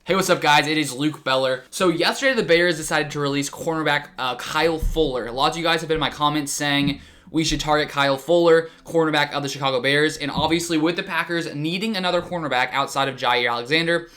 Hey, what's up, guys? It is Luke Beller. So yesterday, the Bears decided to release cornerback Kyle Fuller. A lot of you guys have been in my comments saying we should target Kyle Fuller, cornerback of the Chicago Bears. And obviously, with the Packers needing another cornerback outside of Jair Alexander,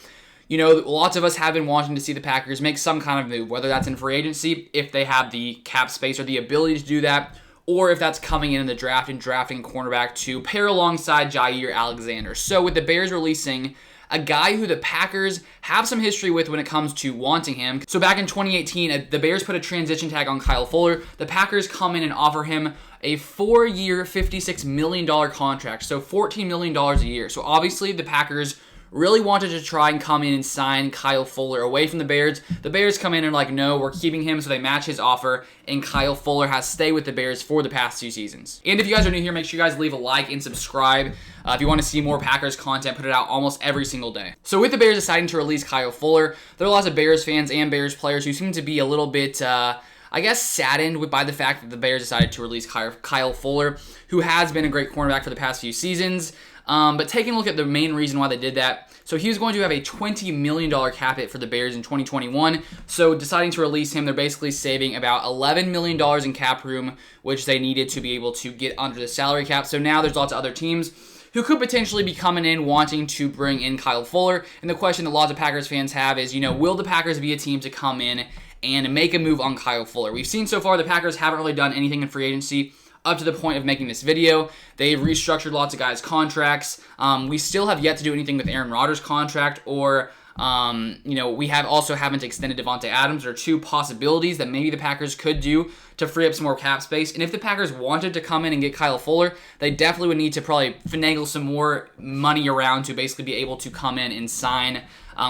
you know, lots of us have been wanting to see the Packers make some kind of move, whether that's in free agency, if they have the cap space or the ability to do that, or if that's coming in the draft and drafting a cornerback to pair alongside Jair Alexander. So with the Bears releasing a guy who the Packers have some history with when it comes to wanting him. So back in 2018, the Bears put a transition tag on Kyle Fuller. The Packers come in and offer him a 4-year, $56 million contract, so $14 million a year. So obviously the Packers really wanted to try and come in and sign Kyle Fuller away from the Bears. The Bears come in and like, no, we're keeping him, so they match his offer, and Kyle Fuller has stayed with the Bears for the past 2 seasons. And if you guys are new here, make sure you guys leave a like and subscribe. If you want to see more Packers content, put it out almost every single day. So with the Bears deciding to release Kyle Fuller, there are lots of Bears fans and Bears players who seem to be a little bit, I guess, saddened by the fact that the Bears decided to release Kyle Fuller, who has been a great cornerback for the past few seasons. But taking a look at the main reason why they did that, so he was going to have a $20 million cap hit for the Bears in 2021. So deciding to release him, they're basically saving about $11 million in cap room, which they needed to be able to get under the salary cap. So now there's lots of other teams who could potentially be coming in wanting to bring in Kyle Fuller. And the question that lots of Packers fans have is, you know, will the Packers be a team to come in and make a move on Kyle Fuller? We've seen so far the Packers haven't really done anything in free agency up to the point of making this video. They've restructured lots of guys' contracts. We still have yet to do anything with Aaron Rodgers' contract, or you know, we haven't extended Devontae Adams. There are 2 possibilities that maybe the Packers could do to free up some more cap space. And if the Packers wanted to come in and get Kyle Fuller, they definitely would need to probably finagle some more money around to basically be able to come in and sign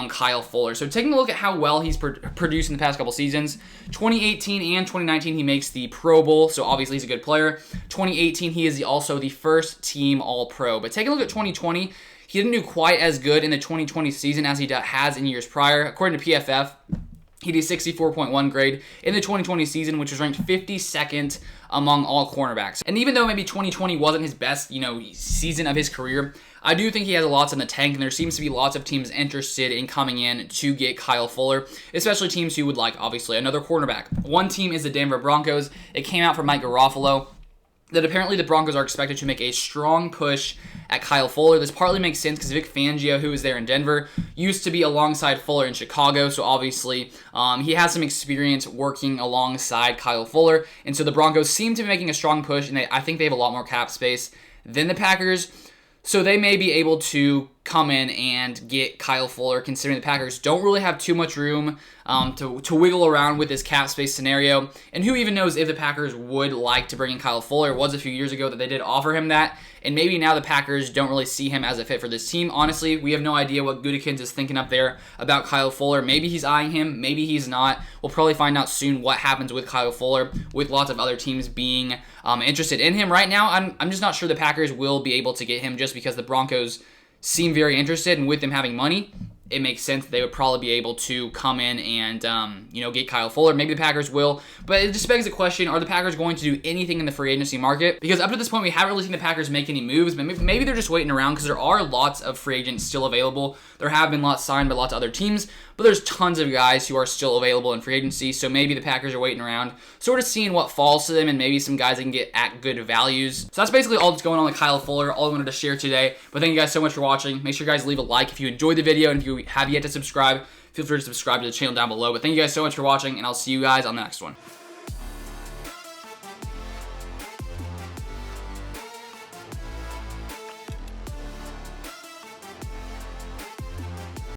Kyle Fuller. So taking a look at how well he's produced in the past couple seasons, 2018 and 2019 he makes the Pro Bowl, so obviously he's a good player. 2018 he is also the first team All-Pro. But taking a look at 2020, he didn't do quite as good in the 2020 season as he has in years prior. According to PFF, he did 64.1 grade in the 2020 season, which was ranked 52nd among all cornerbacks. And even though maybe 2020 wasn't his best, you know, season of his career, I do think he has lots in the tank, and there seems to be lots of teams interested in coming in to get Kyle Fuller, especially teams who would like, obviously, another cornerback. One team is the Denver Broncos. It came out from Mike Garofalo that apparently the Broncos are expected to make a strong push at Kyle Fuller. This partly makes sense because Vic Fangio, who is there in Denver, used to be alongside Fuller in Chicago, so obviously he has some experience working alongside Kyle Fuller, and so the Broncos seem to be making a strong push, and I think they have a lot more cap space than the Packers, so they may be able to come in and get Kyle Fuller, considering the Packers don't really have too much room to wiggle around with this cap space scenario. And who even knows if the Packers would like to bring in Kyle Fuller. It was a few years ago that they did offer him that, and maybe now the Packers don't really see him as a fit for this team. Honestly, we have no idea what Gutekunst is thinking up there about Kyle Fuller. Maybe he's eyeing him, maybe he's not. We'll probably find out soon what happens with Kyle Fuller, with lots of other teams being interested in him. Right now, I'm just not sure the Packers will be able to get him, just because the Broncos seem very interested, and with them having money, it makes sense that they would probably be able to come in and, you know, get Kyle Fuller. Maybe the Packers will, but it just begs the question, are the Packers going to do anything in the free agency market? Because up to this point, we haven't really seen the Packers make any moves, but maybe they're just waiting around, because there are lots of free agents still available. There have been lots signed by lots of other teams, but there's tons of guys who are still available in free agency, so maybe the Packers are waiting around, sort of seeing what falls to them, and maybe some guys they can get at good values. So that's basically all that's going on with Kyle Fuller, all I wanted to share today. But thank you guys so much for watching. Make sure you guys leave a like if you enjoyed the video, and if you have yet to subscribe, feel free to subscribe to the channel down below. But thank you guys so much for watching, and I'll see you guys on the next one.